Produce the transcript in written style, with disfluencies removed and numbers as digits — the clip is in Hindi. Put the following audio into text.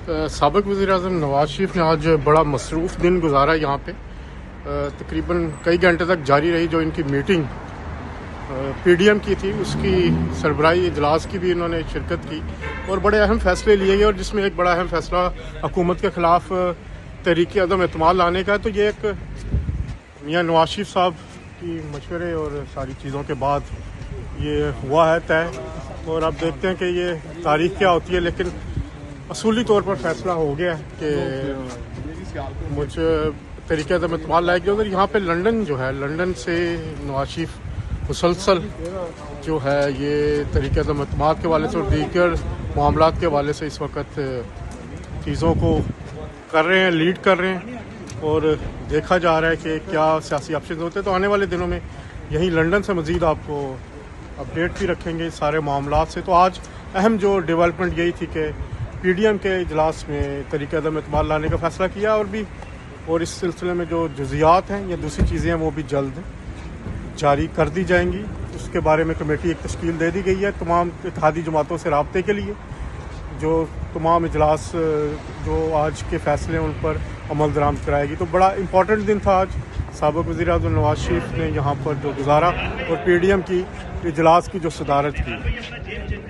साबिक़ वज़ीर-ए-आज़म नवाज़ शरीफ ने आज बड़ा मसरूफ़ दिन गुजारा यहाँ पे। तकरीबन कई घंटे तक जारी रही जो इनकी मीटिंग पीडीएम की थी, उसकी सरबराही इजलास की भी इन्होंने शिरकत की और बड़े अहम फ़ैसले लिए गए। और जिसमें एक बड़ा अहम फ़ैसला हुकूमत के ख़िलाफ़ तहरीक अदम एतमाद लाने का है। तो ये एक मियाँ नवाज़ शरीफ साहब की मशवरे और सारी चीज़ों के बाद ये हुआ है तय। और अब देखते हैं कि ये तारीख क्या होती है, लेकिन असूली तौर पर फैसला हो गया है कि मुझ तरीके से एतमाद लायक जो यहाँ पे लंदन जो है, लंदन से नवाज़ शरीफ मुसलसल जो है ये तरीके से एतमाद के वाले से और दीगर मामलात के वाले से इस वक्त चीज़ों को कर रहे हैं, लीड कर रहे हैं। और देखा जा रहा है कि क्या सियासी ऑप्शन होते हैं। तो आने वाले दिनों में यहीं लंदन से मज़ीद आपको अपडेट भी रखेंगे सारे मामलात से। तो आज अहम जो डेवलपमेंट यही थी कि पीडीएम के इजलास में तरीक़े अदम एतमाद लाने का फ़ैसला किया और इस सिलसिले में जो जुज़ियात हैं या दूसरी चीज़ें हैं वो भी जल्द जारी कर दी जाएंगी। उसके बारे में कमेटी एक तश्कील दे दी गई है तमाम इत्तेहादी जमातों से राब्ते के लिए। जो तमाम इजलास जो आज के फ़ैसले हैं उन पर अमल दरामद कराएगी। तो बड़ा इम्पॉर्टेंट दिन था आज साबिक़ वज़ीर-ए-आज़म नवाज़ शरीफ ने यहाँ पर जो गुजारा और पीडीएम की इजलास की जो सदारत की।